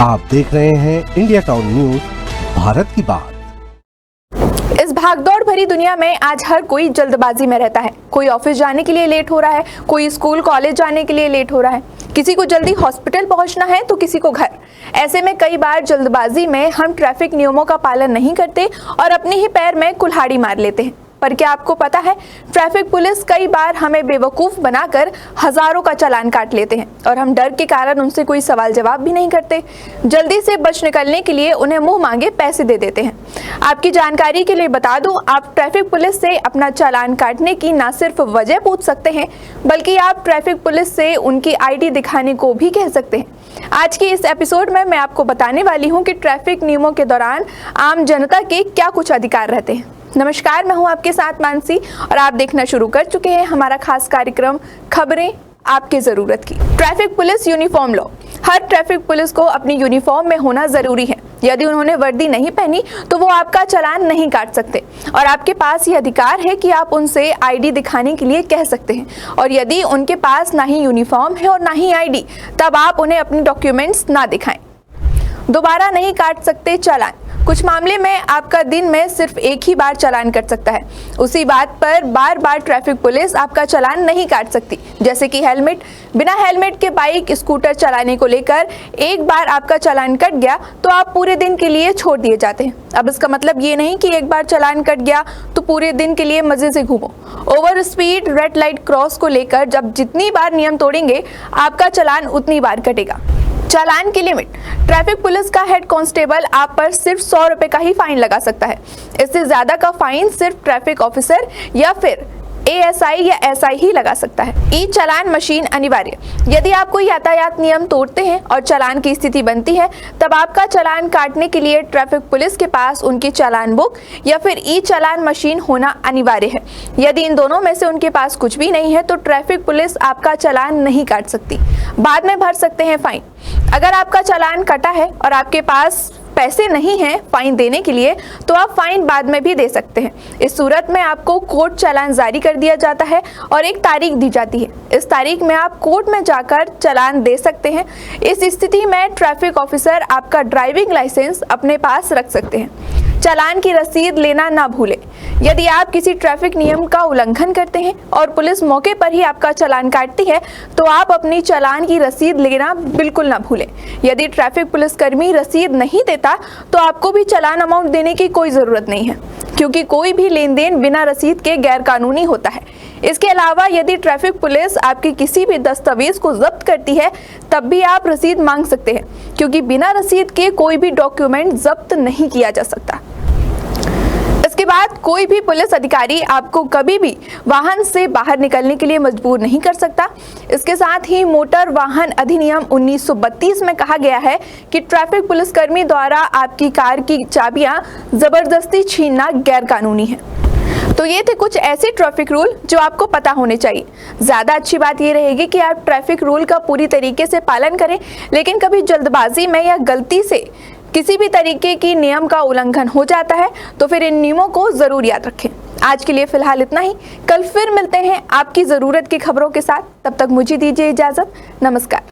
आप देख रहे हैं इंडिया टाउन न्यूज, भारत की बात। इस भागदौड़ भरी दुनिया में आज हर कोई जल्दबाजी में रहता है। कोई ऑफिस जाने के लिए लेट हो रहा है, कोई स्कूल कॉलेज जाने के लिए लेट हो रहा है, किसी को जल्दी हॉस्पिटल पहुंचना है तो किसी को घर। ऐसे में कई बार जल्दबाजी में हम ट्रैफिक नियमों का पालन नहीं करते और अपने ही पैर में कुल्हाड़ी मार लेते हैं। पर क्या आपको पता है, ट्रैफिक पुलिस कई बार हमें बेवकूफ बनाकर हजारों का चालान काट लेते हैं और हम डर के कारण उनसे कोई सवाल जवाब भी नहीं करते। जल्दी से बच निकलने के लिए उन्हें मुंह मांगे पैसे दे देते हैं। आपकी जानकारी के लिए बता दूं, आप ट्रैफिक पुलिस से अपना चालान काटने की न सिर्फ वजह पूछ सकते हैं, बल्कि आप ट्रैफिक पुलिस से उनकी ID दिखाने को भी कह सकते हैं। आज की इस एपिसोड में मैं आपको बताने वाली हूँ कि ट्रैफिक नियमों के दौरान आम जनता के क्या कुछ अधिकार रहते हैं। नमस्कार, मैं हूं आपके साथ मानसी और आप देखना शुरू कर चुके हैं हमारा खास कार्यक्रम खबरें आपकी जरूरत की। Traffic police uniform law. हर ट्रैफिक पुलिस को अपनी यूनिफॉर्म में होना जरूरी है। यदि उन्होंने वर्दी नहीं पहनी तो वो आपका चालान नहीं काट सकते और आपके पास ये अधिकार है कि आप उनसे ID दिखाने के लिए कह सकते हैं। और यदि उनके पास ना ही यूनिफॉर्म है और ना ही ID, तब आप उन्हें अपने डॉक्यूमेंट्स ना दिखाएं। दोबारा नहीं काट सकते चालान। कुछ मामले में आपका दिन में सिर्फ एक ही बार चालान कट सकता है। उसी बात पर बार बार ट्रैफिक पुलिस आपका चालान नहीं काट सकती, जैसे कि हेलमेट। बिना हेलमेट के बाइक स्कूटर चलाने को लेकर एक बार आपका चालान कट गया तो आप पूरे दिन के लिए छोड़ दिए जाते हैं। अब इसका मतलब ये नहीं कि एक बार चालान कट गया तो पूरे दिन के लिए मजे से घूमो। Over speed, red light cross को लेकर जब जितनी बार नियम तोड़ेंगे, आपका चालान उतनी बार कटेगा। चालान की लिमिट। ट्रैफिक पुलिस का हेड कांस्टेबल आप पर सिर्फ 100 रुपए का ही फाइन लगा सकता है। इससे ज्यादा का फाइन सिर्फ ट्रैफिक ऑफिसर या फिर ASI या SI ही लगा सकता है। ई चालान मशीन अनिवार्य। यदि आप कोई यातायात नियम तोड़ते हैं और चालान की स्थिति बनती है, तब आपका चालान काटने के लिए ट्रैफिक पुलिस के पास उनकी चालान बुक या फिर ई चालान मशीन होना अनिवार्य है। यदि इन दोनों में से उनके पास कुछ भी नहीं है तो ट्रैफिक पुलिस आपका चालान नहीं काट सकती। बाद में भर सकते हैं फाइन। अगर आपका चालान कटा है और आपके पास पैसे नहीं हैं फाइन देने के लिए, तो आप फाइन बाद में भी दे सकते हैं। इस सूरत में आपको कोर्ट चालान जारी कर दिया जाता है और एक तारीख दी जाती है। इस तारीख में आप कोर्ट में जाकर चालान दे सकते हैं। इस स्थिति में ट्रैफिक ऑफिसर आपका ड्राइविंग लाइसेंस अपने पास रख सकते हैं। चालान की रसीद लेना ना भूलें। यदि आप किसी ट्रैफिक नियम का उल्लंघन करते हैं और पुलिस मौके पर ही आपका चालान काटती है, तो आप अपनी चालान की रसीद लेना बिल्कुल ना भूलें। यदि ट्रैफिक पुलिसकर्मी रसीद नहीं देता तो आपको भी चालान अमाउंट देने की कोई जरूरत नहीं है, क्योंकि कोई भी लेन देन बिना रसीद के गैर कानूनी होता है। इसके अलावा यदि ट्रैफिक पुलिस आपकी किसी भी दस्तावेज को जब्त करती है, तब भी आप रसीद मांग सकते हैं, क्योंकि बिना रसीद के कोई भी डॉक्यूमेंट जब्त नहीं किया जा सकता। इसके बाद कोई भी पुलिस अधिकारी आपको कभी भी वाहन से बाहर निकलने के लिए मजबूर नहीं कर सकता। इसके साथ ही मोटर वाहन अधिनियम 1932 में कहा गया है कि ट्रैफिक पुलिसकर्मी द्वारा आपकी कार की चाबियां जबरदस्ती छीनना गैर कानूनी है। तो ये थे कुछ ऐसे ट्रैफिक रूल जो आपको पता होने चाहिए। ज्यादा अच्छी बात ये रहेगी कि आप ट्रैफिक रूल का पूरी तरीके से पालन करें, लेकिन कभी जल्दबाजी में या गलती से किसी भी तरीके की नियम का उल्लंघन हो जाता है तो फिर इन नियमों को जरूर याद रखें। आज के लिए फिलहाल इतना ही। कल फिर मिलते हैं आपकी जरूरत की खबरों के साथ। तब तक मुझे दीजिए इजाजत। नमस्कार।